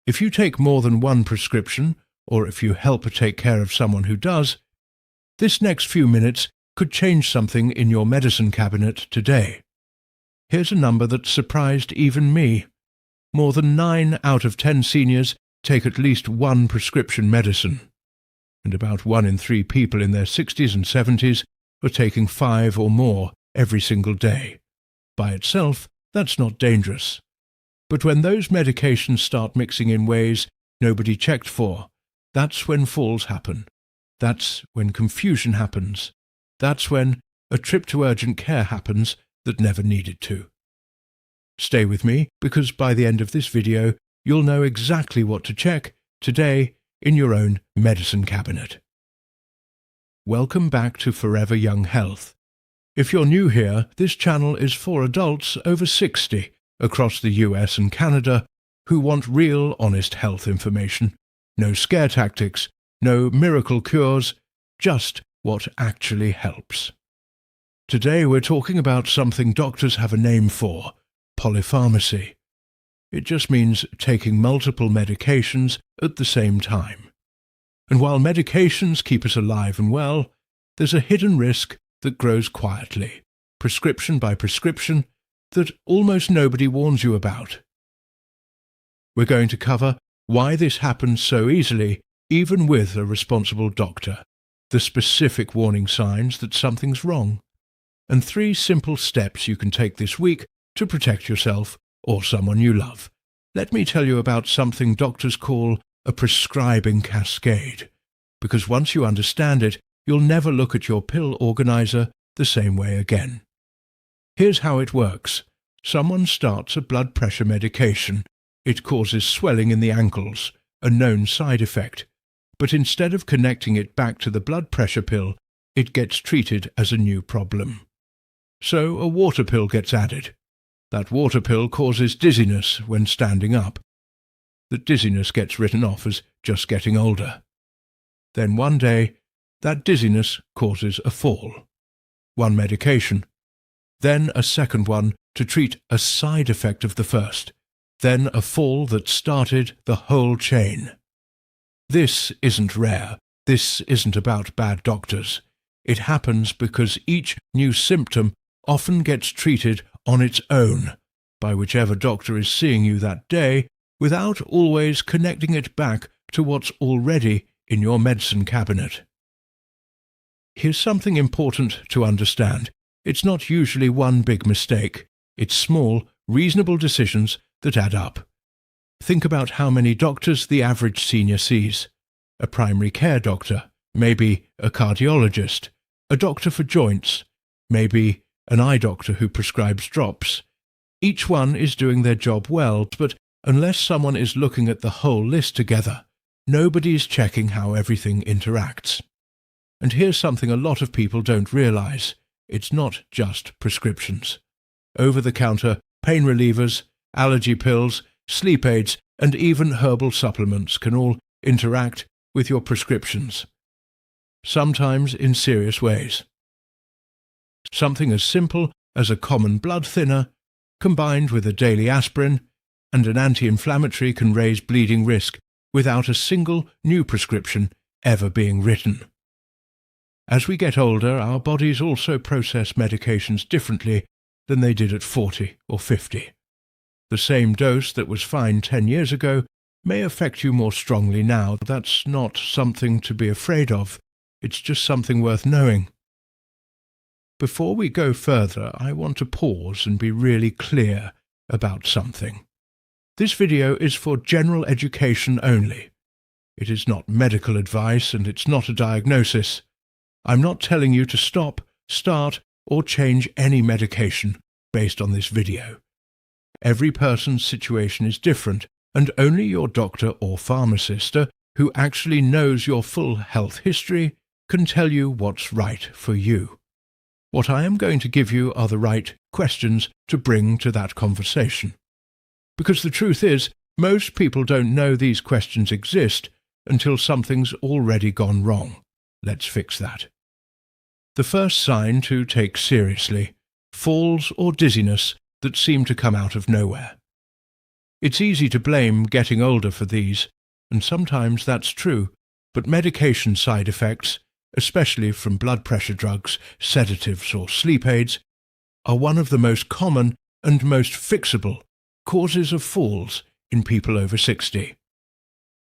If you take more than one prescription, or if you help take care of someone who does, this next few minutes could change something in your medicine cabinet today. Here's a number that surprised even me. More than 9 out of 10 seniors take at least one prescription medicine, and about 1 in 3 people in their 60s and 70s are taking 5 or more every single day. By itself, that's not dangerous. But when those medications start mixing in ways nobody checked for, that's when falls happen. That's when confusion happens. That's when a trip to urgent care happens that never needed to. Stay with me, because by the end of this video, you'll know exactly what to check today in your own medicine cabinet. Welcome back to Forever Young Health. If you're new here, this channel is for adults over 60 across the US and Canada who want real, honest health information. No scare tactics, no miracle cures, just what actually helps. Today we're talking about something doctors have a name for: polypharmacy. It just means taking multiple medications at the same time. And while medications keep us alive and well, there's a hidden risk that grows quietly, prescription by prescription, that almost nobody warns you about. We're going to cover why this happens so easily, even with a responsible doctor, the specific warning signs that something's wrong, and 3 simple steps you can take this week to protect yourself or someone you love. Let me tell you about something doctors call a prescribing cascade, because once you understand it, you'll never look at your pill organizer the same way again. Here's how it works. Someone starts a blood pressure medication. It causes swelling in the ankles, a known side effect. But instead of connecting it back to the blood pressure pill, it gets treated as a new problem. So a water pill gets added. That water pill causes dizziness when standing up. The dizziness gets written off as just getting older. Then one day, that dizziness causes a fall. One medication. Then a second one to treat a side effect of the first. Then a fall that started the whole chain. This isn't rare. This isn't about bad doctors. It happens because each new symptom often gets treated on its own by whichever doctor is seeing you that day, without always connecting it back to what's already in your medicine cabinet. Here's something important to understand. It's not usually one big mistake. It's small, reasonable decisions that add up. Think about how many doctors the average senior sees. A primary care doctor, maybe a cardiologist, a doctor for joints, maybe an eye doctor who prescribes drops. Each one is doing their job well, but unless someone is looking at the whole list together, nobody's checking how everything interacts. And here's something a lot of people don't realize. It's not just prescriptions. Over-the-counter pain relievers, allergy pills, sleep aids, and even herbal supplements can all interact with your prescriptions, sometimes in serious ways. Something as simple as a common blood thinner, combined with a daily aspirin and an anti-inflammatory, can raise bleeding risk without a single new prescription ever being written. As we get older, our bodies also process medications differently than they did at 40 or 50. The same dose that was fine 10 years ago may affect you more strongly now. That's not something to be afraid of. It's just something worth knowing. Before we go further, I want to pause and be really clear about something. This video is for general education only. It is not medical advice, and it's not a diagnosis. I'm not telling you to stop, start, or change any medication based on this video. Every person's situation is different, and only your doctor or pharmacist, who actually knows your full health history, can tell you what's right for you. What I am going to give you are the right questions to bring to that conversation. Because the truth is, most people don't know these questions exist until something's already gone wrong. Let's fix that. The first sign to take seriously: falls or dizziness that seem to come out of nowhere. It's easy to blame getting older for these, and sometimes that's true, but medication side effects, especially from blood pressure drugs, sedatives or sleep aids, are one of the most common and most fixable causes of falls in people over 60.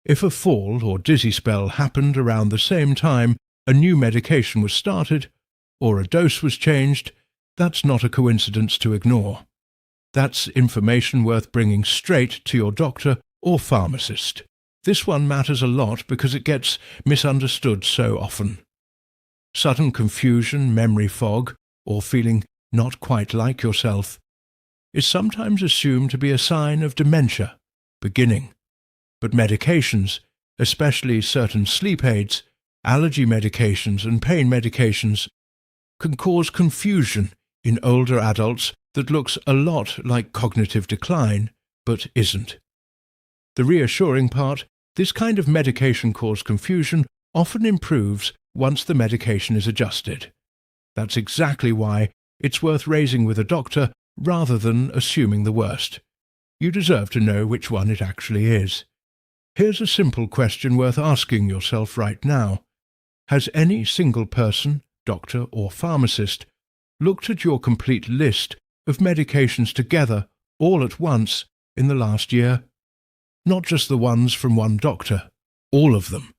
If a fall or dizzy spell happened around the same time a new medication was started, or a dose was changed, that's not a coincidence to ignore. That's information worth bringing straight to your doctor or pharmacist. This one matters a lot because it gets misunderstood so often. Sudden confusion, memory fog, or feeling not quite like yourself is sometimes assumed to be a sign of dementia beginning. But medications, especially certain sleep aids, allergy medications and pain medications, can cause confusion in older adults that looks a lot like cognitive decline, but isn't. The reassuring part, this kind of medication-caused confusion often improves once the medication is adjusted. That's exactly why it's worth raising with a doctor rather than assuming the worst. You deserve to know which one it actually is. Here's a simple question worth asking yourself right now. Has any single person, doctor or pharmacist, looked at your complete list of medications together all at once in the last year? Not just the ones from one doctor, all of them.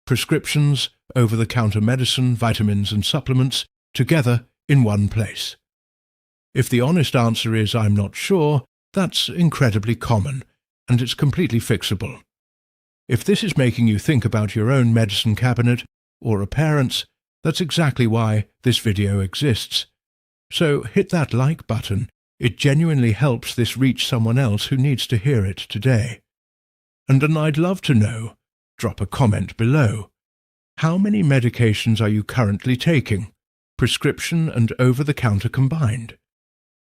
Prescriptions, over-the-counter medicine, vitamins and supplements, together in one place. If the honest answer is I'm not sure, that's incredibly common, and it's completely fixable. If this is making you think about your own medicine cabinet or a parent's, that's exactly why this video exists. So hit that like button. It genuinely helps this reach someone else who needs to hear it today. And I'd love to know, drop a comment below. How many medications are you currently taking, prescription and over-the-counter combined?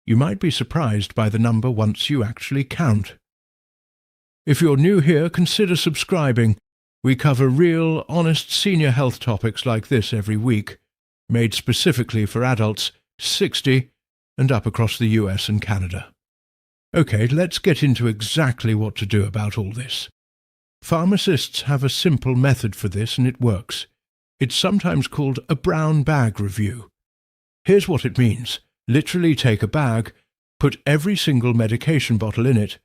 You might be surprised by the number once you actually count. If you're new here, consider subscribing. We cover real, honest senior health topics like this every week, made specifically for adults 60 and up across the US and Canada. Okay, let's get into exactly what to do about all this. Pharmacists have a simple method for this and it works. It's sometimes called a brown bag review. Here's what it means. Literally take a bag, put every single medication bottle in it,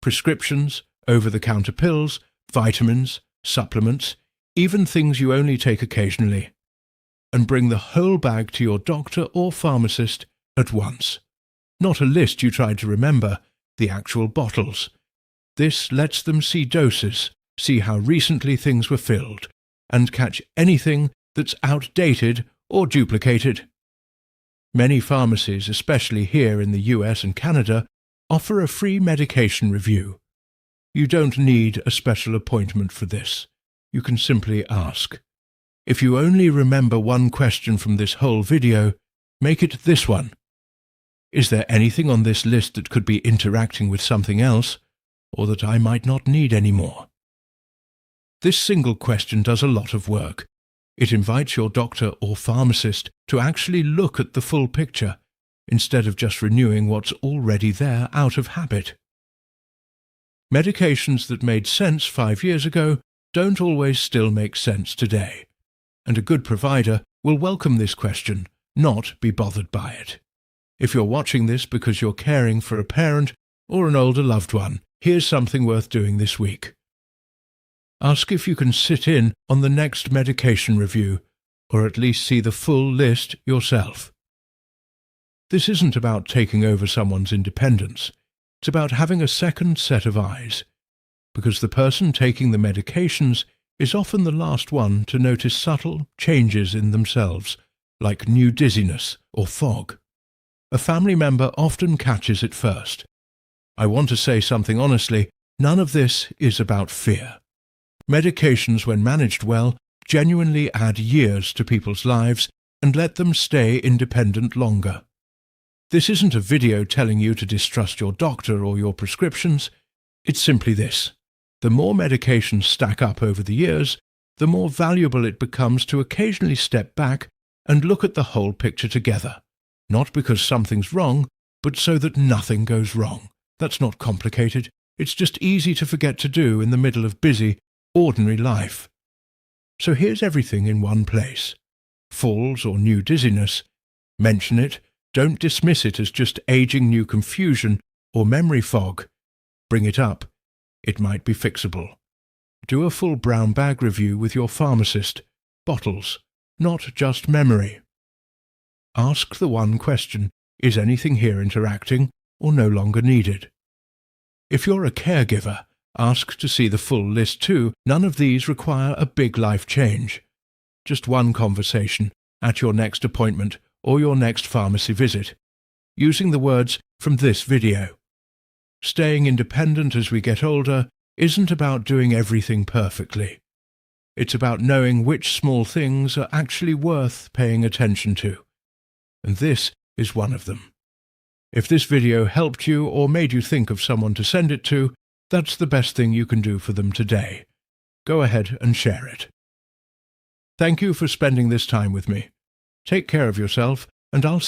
prescriptions, over-the-counter pills, vitamins, supplements, even things you only take occasionally, and bring the whole bag to your doctor or pharmacist at once. Not a list you tried to remember, the actual bottles. This lets them see doses, see how recently things were filled, and catch anything that's outdated or duplicated. Many pharmacies, especially here in the US and Canada, offer a free medication review. You don't need a special appointment for this. You can simply ask. If you only remember one question from this whole video, make it this one. Is there anything on this list that could be interacting with something else, or that I might not need anymore? This single question does a lot of work. It invites your doctor or pharmacist to actually look at the full picture, instead of just renewing what's already there out of habit. Medications that made sense 5 years ago don't always still make sense today, and a good provider will welcome this question, not be bothered by it. If you're watching this because you're caring for a parent or an older loved one, here's something worth doing this week. Ask if you can sit in on the next medication review, or at least see the full list yourself. This isn't about taking over someone's independence. It's about having a second set of eyes, because the person taking the medications is often the last one to notice subtle changes in themselves, like new dizziness or fog. A family member often catches it first. I want to say something honestly, none of this is about fear. Medications, when managed well, genuinely add years to people's lives and let them stay independent longer. This isn't a video telling you to distrust your doctor or your prescriptions. It's simply this. The more medications stack up over the years, the more valuable it becomes to occasionally step back and look at the whole picture together. Not because something's wrong, but so that nothing goes wrong. That's not complicated. It's just easy to forget to do in the middle of busy, ordinary life. So here's everything in one place. Falls or new dizziness. Mention it. Don't dismiss it as just aging new confusion or memory fog. Bring it up. It might be fixable. Do a full brown bag review with your pharmacist. Bottles, not just memory. Ask the one question, is anything here interacting or no longer needed? If you're a caregiver, ask to see the full list too. None of these require a big life change. Just one conversation at your next appointment or your next pharmacy visit, using the words from this video. Staying independent as we get older isn't about doing everything perfectly. It's about knowing which small things are actually worth paying attention to. And this is one of them. If this video helped you or made you think of someone to send it to, that's the best thing you can do for them today. Go ahead and share it. Thank you for spending this time with me. Take care of yourself, and I'll see you